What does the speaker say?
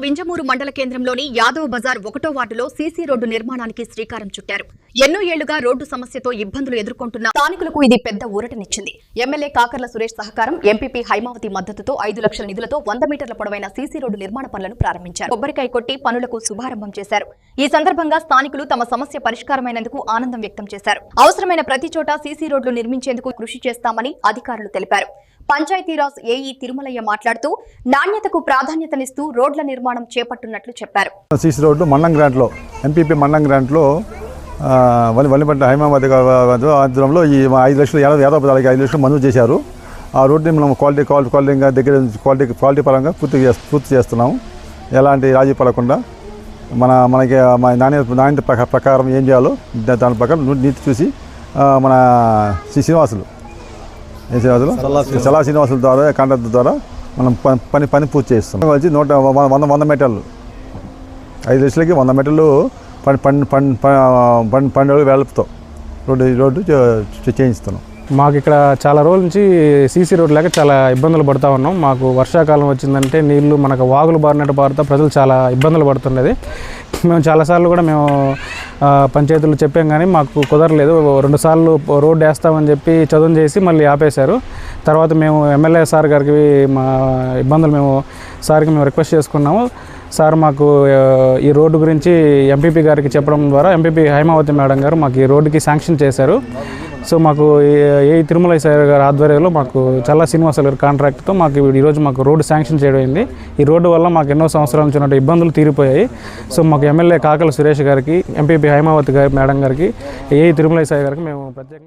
వింజమూరు మండల కేంద్రంలోని యాదవ్ బజార్ 1వ వార్డులో సీసీ రోడ్డు నిర్మాణానికి శ్రీకారం చుట్టారు. ఎన్నో ఏళ్లుగా రోడ్డు సమస్యతో ఇబ్బందులు ఎదుర్కొంటున్న స్థానికులకు ఇది పెద్ద ఊరటనిచ్చింది. ఎమ్మెల్యే కాకర్ల సురేష్ సహకారం, ఎంపీపీ హైమావతి మద్దతుతో 5 లక్షల నిధులతో 100 మీటర్ల పొడవైన సీసీ రోడ్డు నిర్మాణ పనులను ప్రారంభించారు. కొబ్బరికాయ కొట్టి పనులకు శుభారంభం చేశారు. ఈ సందర్భంగా స్థానికులు తమ సమస్య పరిష్కారమైనందుకు ఆనందం వ్యక్తం చేశారు. అవసరమైన ప్రతి చోట సీసీ రోడ్లు నిర్మించేందుకు కృషి చేస్తామని అధికారులు తెలిపారు. పంచాయతీరాజ్ ఏఈ తిరుమలయ్య మాట్లాడుతూ నాణ్యతకు ప్రాధాన్యతనిస్తూ రోడ్ల నిర్మాణం చేపట్టున్నట్లు చెప్పారు. సీసీ రోడ్డు మండం గ్రాంట్లో ఎంపీపీ మండం గ్రాంట్లో వల్లిపట్ల హైమావతి ఆధ్వర్యంలో ఈ 5 లక్షలు యాదవ్ బజార్కి 5 లక్షలు మంజూరు చేశారు. ఆ రోడ్డుని మనం క్వాలిటీగా దగ్గర క్వాలిటీ పరంగా పూర్తి చేస్తున్నాము. ఎలాంటి రాజీ పడకుండా మనకి నాణ్యత ప్రకారం ఏం చేయాలో దాని ప్రకారం నీతి చూసి మన శ్రీనివాసులు సలా శ్రీనివాసుల ద్వారా కాంట్రాక్టర్ ద్వారా మనం పని పూర్తి చేస్తాం. వచ్చి 100 మీటర్లు 5 లక్షలకి 100 మీటర్లు 12 వేలతో రోడ్డు చేయిస్తున్నాం. మాకు ఇక్కడ చాలా రోజుల నుంచి సీసీ రోడ్ లేక చాలా ఇబ్బందులు పడుతూ ఉన్నాం. మాకు వర్షాకాలం వచ్చిందంటే నీళ్లు మనకు వాగులు బారినట్టు పారుతా ప్రజలు చాలా ఇబ్బందులు పడుతున్నది. మేము చాలాసార్లు కూడా మేము పంచాయతీలు చెప్పాం కానీ మాకు కుదరలేదు. 2 సార్లు రోడ్డు వేస్తామని చెప్పి చదువు చేసి మళ్ళీ ఆపేశారు. తర్వాత మేము ఎమ్మెల్యే సార్ గారికి మా ఇబ్బందులు మేము సార్కి మేము రిక్వెస్ట్ చేసుకున్నాము. సార్ మాకు ఈ రోడ్డు గురించి ఎంపీపీ గారికి చెప్పడం ద్వారా ఎంపీపీ హైమావతి మేడం గారు మాకు ఈ రోడ్డుకి శాంక్షన్ చేశారు. సో మాకు ఏ తిరుమలయ్య సార్ గారి ఆధ్వర్యంలో మాకు చల్లా శ్రీనివాసుల గారి కాంట్రాక్ట్తో మాకు ఈరోజు మాకు రోడ్డు శాంక్షన్ చేయడం. ఈ రోడ్డు వల్ల మాకు ఎన్నో సంవత్సరాల నుంచి ఉన్న ఇబ్బందులు తీరిపోయాయి. సో మాకు ఎమ్మెల్యే కాకర్ల సురేష్ గారికి, ఎంపీపీ హైమావతి గారి మేడం గారికి, ఏ తిరుమలయ్య సార్ గారికి మేము ప్రత్యేకంగా